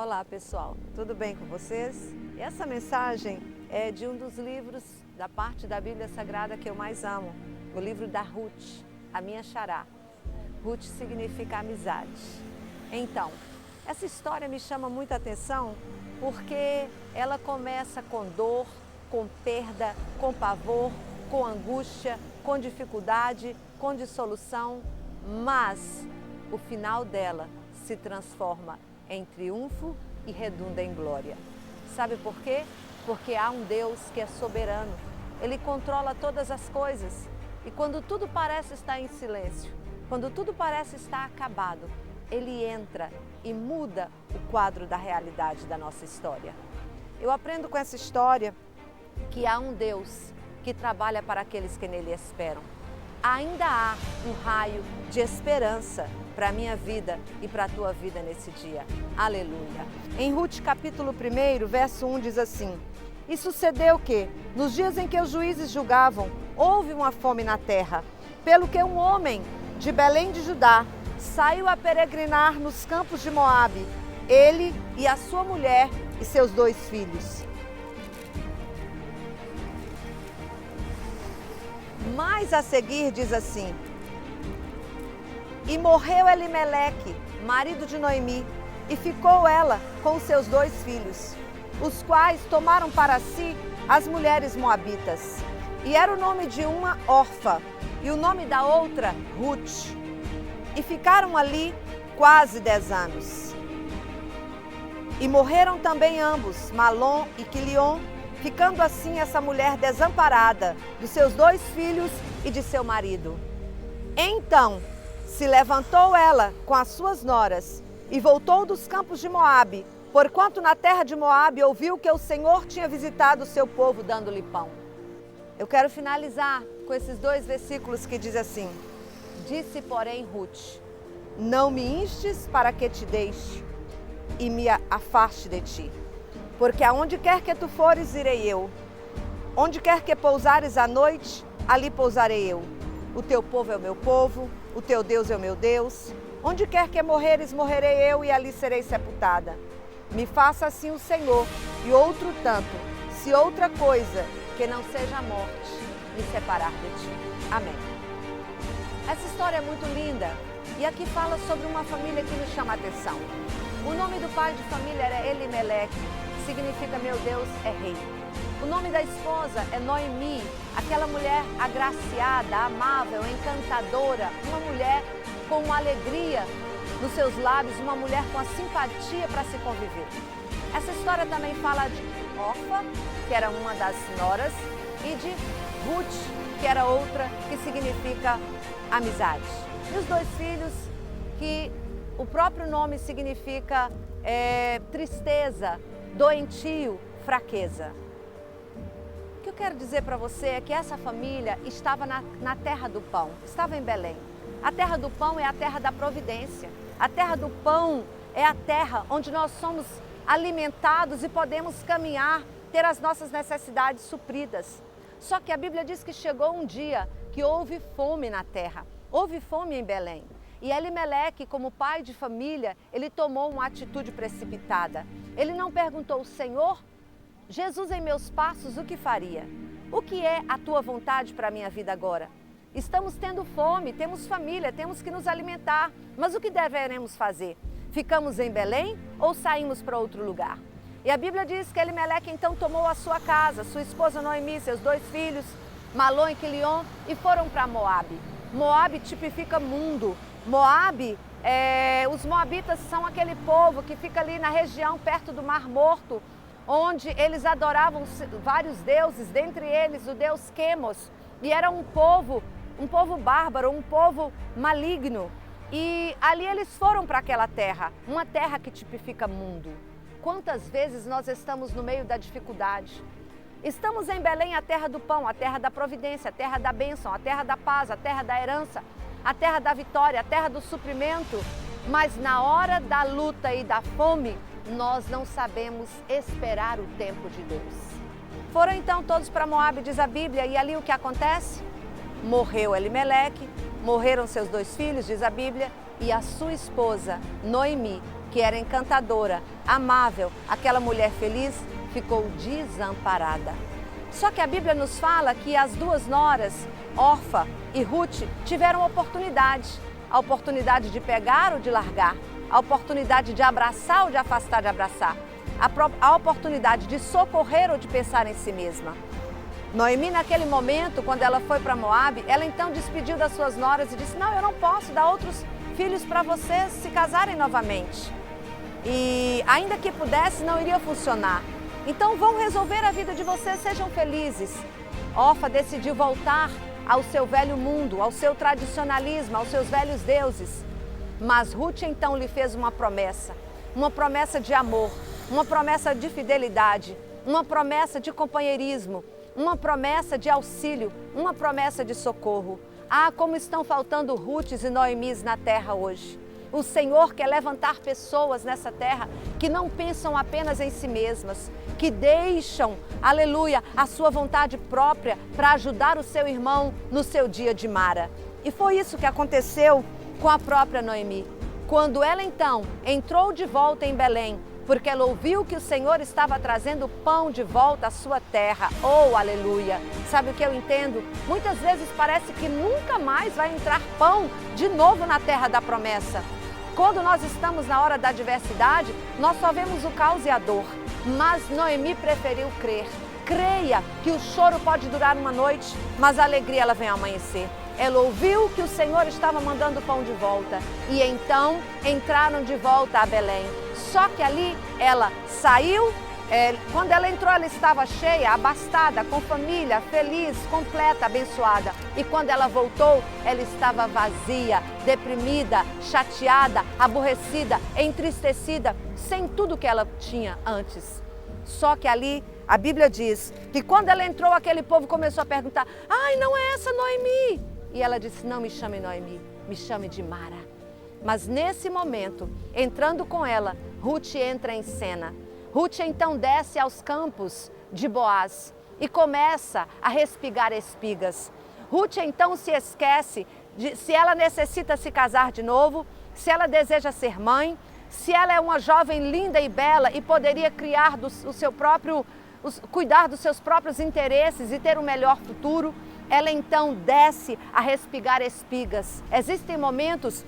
Olá pessoal, tudo bem com vocês? Essa mensagem é de um dos livros da parte da Bíblia Sagrada que eu mais amo, o livro da Ruth, a minha xará. Ruth significa amizade. Então, essa história me chama muita atenção porque ela começa com dor, com perda, com pavor, com angústia, com dificuldade, com dissolução, mas o final dela se transforma em triunfo e redunda em glória. Sabe por quê? Porque há um Deus que é soberano. Ele controla todas as coisas. E quando tudo parece estar em silêncio, quando tudo parece estar acabado, Ele entra e muda o quadro da realidade da nossa história. Eu aprendo com essa história que há um Deus que trabalha para aqueles que nele esperam. Ainda há um raio de esperança para a minha vida e para a tua vida nesse dia. Aleluia! Em Ruth capítulo 1, verso 1 diz assim: E sucedeu que, nos dias em que os juízes julgavam, houve uma fome na terra, pelo que um homem de Belém de Judá saiu a peregrinar nos campos de Moabe, ele e a sua mulher e seus 2 filhos. Mas a seguir diz assim: E morreu Elimeleque, marido de Noemi, e ficou ela com os seus 2 filhos, os quais tomaram para si as mulheres moabitas. E era o nome de uma Orfa, e o nome da outra Ruth. E ficaram ali quase 10 anos. E morreram também ambos, Malom e Quilion, ficando assim essa mulher desamparada dos seus 2 filhos e de seu marido. Então se levantou ela com as suas noras e voltou dos campos de Moabe, porquanto na terra de Moabe ouviu que o Senhor tinha visitado o seu povo dando-lhe pão. Eu quero finalizar com esses 2 versículos que diz assim: Disse, porém, Ruth: Não me instes para que te deixe e me afaste de ti. Porque aonde quer que tu fores, irei eu. Onde quer que pousares à noite, ali pousarei eu. O teu povo é o meu povo, o teu Deus é o meu Deus. Onde quer que morreres, morrerei eu e ali serei sepultada. Me faça assim o Senhor, e outro tanto, se outra coisa que não seja a morte me separar de ti. Amém. Essa história é muito linda e aqui fala sobre uma família que nos chama a atenção. O nome do pai de família era Elimeleque, que significa meu Deus é rei. O nome da esposa é Noemi, aquela mulher agraciada, amável, encantadora, uma mulher com uma alegria nos seus lábios, uma mulher com a simpatia para se conviver. Essa história também fala de Orfa, que era uma das noras, e de Ruth, que era outra, que significa amizade. E os 2 filhos, que o próprio nome significa tristeza, doentio, fraqueza. O que eu quero dizer para você é que essa família estava na terra do pão, estava em Belém. A terra do pão é a terra da providência. A terra do pão é a terra onde nós somos alimentados e podemos caminhar, ter as nossas necessidades supridas. Só que a Bíblia diz que chegou um dia que houve fome na terra, houve fome em Belém. E Elimeleque, como pai de família, ele tomou uma atitude precipitada. Ele não perguntou: Senhor, Jesus em meus passos, o que faria? O que é a tua vontade para a minha vida agora? Estamos tendo fome, temos família, temos que nos alimentar, mas o que deveremos fazer? Ficamos em Belém ou saímos para outro lugar? E a Bíblia diz que Elimeleque então tomou a sua casa, sua esposa Noemi, seus 2 filhos, Malom e Quilion, e foram para Moabe. Moabe tipifica mundo. Moabe, os moabitas são aquele povo que fica ali na região perto do Mar Morto, onde eles adoravam vários deuses, dentre eles o deus Quemos, e era um povo bárbaro, um povo maligno. E ali eles foram para aquela terra, uma terra que tipifica mundo. Quantas vezes nós estamos no meio da dificuldade? Estamos em Belém, a terra do pão, a terra da providência, a terra da bênção, a terra da paz, a terra da herança, a terra da vitória, a terra do suprimento. Mas na hora da luta e da fome, nós não sabemos esperar o tempo de Deus. Foram então todos para Moabe, diz a Bíblia, e ali o que acontece? Morreu Elimeleque, morreram seus 2 filhos, diz a Bíblia, e a sua esposa, Noemi, que era encantadora, amável, aquela mulher feliz, ficou desamparada. Só que a Bíblia nos fala que as 2 noras, Orfa e Ruth, tiveram a oportunidade de pegar ou de largar, a oportunidade de abraçar ou de afastar de abraçar, a oportunidade de socorrer ou de pensar em si mesma. Noemi, naquele momento, quando ela foi para Moabe, ela então despediu das suas noras e disse: não, eu não posso dar outros filhos para vocês se casarem novamente. E ainda que pudesse, não iria funcionar. Então vão resolver a vida de vocês, sejam felizes. Orfa decidiu voltar ao seu velho mundo, ao seu tradicionalismo, aos seus velhos deuses. Mas Ruth então lhe fez uma promessa de amor, uma promessa de fidelidade, uma promessa de companheirismo, uma promessa de auxílio, uma promessa de socorro. Ah, como estão faltando Ruths e Noemis na terra hoje. O Senhor quer levantar pessoas nessa terra que não pensam apenas em si mesmas, que deixam, aleluia, a sua vontade própria para ajudar o seu irmão no seu dia de Mara. E foi isso que aconteceu com a própria Noemi. Quando ela então entrou de volta em Belém, porque ela ouviu que o Senhor estava trazendo pão de volta à sua terra. Oh, aleluia! Sabe o que eu entendo? Muitas vezes parece que nunca mais vai entrar pão de novo na terra da promessa. Quando nós estamos na hora da adversidade, nós só vemos o caos e a dor. Mas Noemi preferiu crer. Creia que o choro pode durar uma noite, mas a alegria ela vem ao amanhecer. Ela ouviu que o Senhor estava mandando pão de volta e então entraram de volta a Belém. Só que ali ela saiu, quando ela entrou ela estava cheia, abastada, com família, feliz, completa, abençoada. E quando ela voltou, ela estava vazia, deprimida, chateada, aborrecida, entristecida, sem tudo que ela tinha antes. Só que ali a Bíblia diz que quando ela entrou, aquele povo começou a perguntar: ai, não é essa Noemi? E ela disse: não me chame Noemi, me chame de Mara. Mas nesse momento, entrando com ela, Ruth entra em cena. Ruth então desce aos campos de Boaz e começa a respigar espigas. Ruth então se esquece de se ela necessita se casar de novo, se ela deseja ser mãe, se ela é uma jovem linda e bela e poderia criar cuidar dos seus próprios interesses e ter um melhor futuro. Ela então desce a respigar espigas. Existem momentos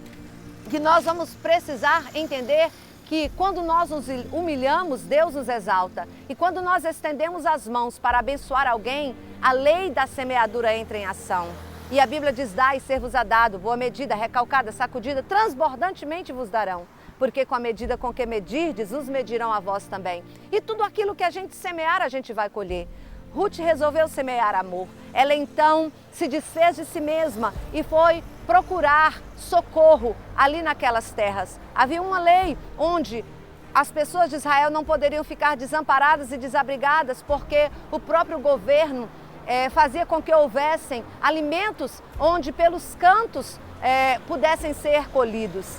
que nós vamos precisar entender que quando nós nos humilhamos, Deus nos exalta. E quando nós estendemos as mãos para abençoar alguém, a lei da semeadura entra em ação. E a Bíblia diz: dai e ser-vos-á dado, boa medida, recalcada, sacudida, transbordantemente vos darão. Porque com a medida com que medirdes, os medirão a vós também. E tudo aquilo que a gente semear, a gente vai colher. Ruth resolveu semear amor. Ela então se desfez de si mesma e foi procurar socorro ali naquelas terras. Havia uma lei onde as pessoas de Israel não poderiam ficar desamparadas e desabrigadas, porque o próprio governo fazia com que houvessem alimentos onde pelos cantos pudessem ser colhidos.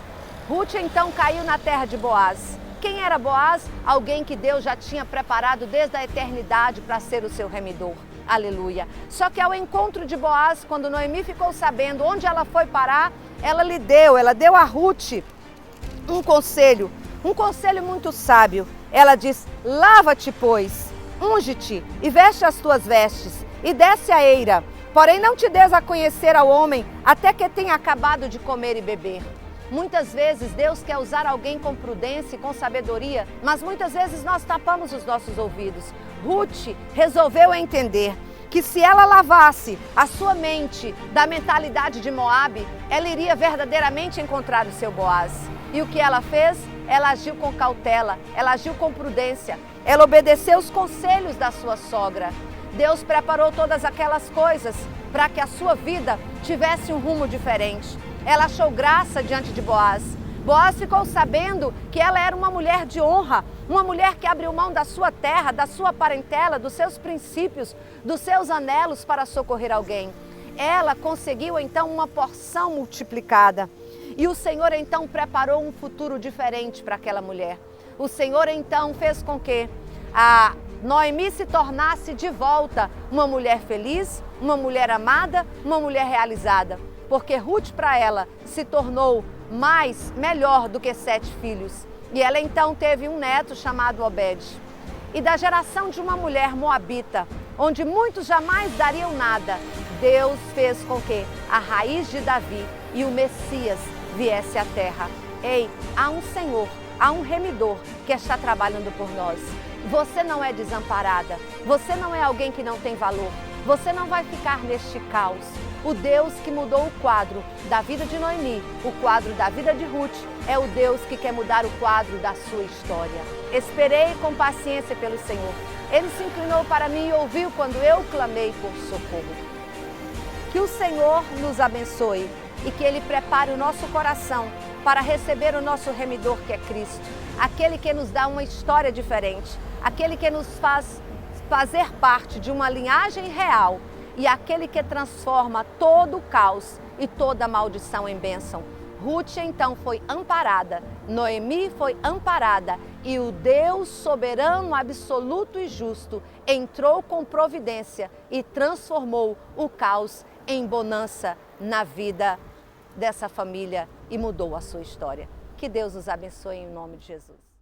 Ruth então caiu na terra de Boaz. Quem era Boaz? Alguém que Deus já tinha preparado desde a eternidade para ser o seu remidor. Aleluia. Só que ao encontro de Boaz, quando Noemi ficou sabendo onde ela foi parar, ela deu a Ruth um conselho muito sábio. Ela diz: lava-te, pois, unge-te e veste as tuas vestes e desce a eira. Porém não te des a conhecer ao homem até que tenha acabado de comer e beber. Muitas vezes Deus quer usar alguém com prudência e com sabedoria, mas muitas vezes nós tapamos os nossos ouvidos. Ruth resolveu entender que se ela lavasse a sua mente da mentalidade de Moabe, ela iria verdadeiramente encontrar o seu Boaz. E o que ela fez? Ela agiu com cautela, ela agiu com prudência, ela obedeceu os conselhos da sua sogra. Deus preparou todas aquelas coisas para que a sua vida tivesse um rumo diferente. Ela achou graça diante de Boaz. Boaz ficou sabendo que ela era uma mulher de honra, uma mulher que abriu mão da sua terra, da sua parentela, dos seus princípios, dos seus anelos para socorrer alguém. Ela conseguiu então uma porção multiplicada. E o Senhor então preparou um futuro diferente para aquela mulher. O Senhor então fez com que a Noemi se tornasse de volta uma mulher feliz, uma mulher amada, uma mulher realizada. porque Ruth para ela se tornou melhor do que 7 filhos. E ela então teve um neto chamado Obed. E da geração de uma mulher moabita, onde muitos jamais dariam nada, Deus fez com que a raiz de Davi e o Messias viesse à terra. Ei, há um Senhor, há um remidor que está trabalhando por nós. Você não é desamparada, você não é alguém que não tem valor, você não vai ficar neste caos. O Deus que mudou o quadro da vida de Noemi, o quadro da vida de Ruth, é o Deus que quer mudar o quadro da sua história. Esperei com paciência pelo Senhor. Ele se inclinou para mim e ouviu quando eu clamei por socorro. Que o Senhor nos abençoe e que Ele prepare o nosso coração para receber o nosso remidor, que é Cristo. Aquele que nos dá uma história diferente, aquele que nos faz fazer parte de uma linhagem real e aquele que transforma todo o caos e toda a maldição em bênção. Ruth então foi amparada, Noemi foi amparada e o Deus soberano, absoluto e justo entrou com providência e transformou o caos em bonança na vida dessa família e mudou a sua história. Que Deus nos abençoe em nome de Jesus.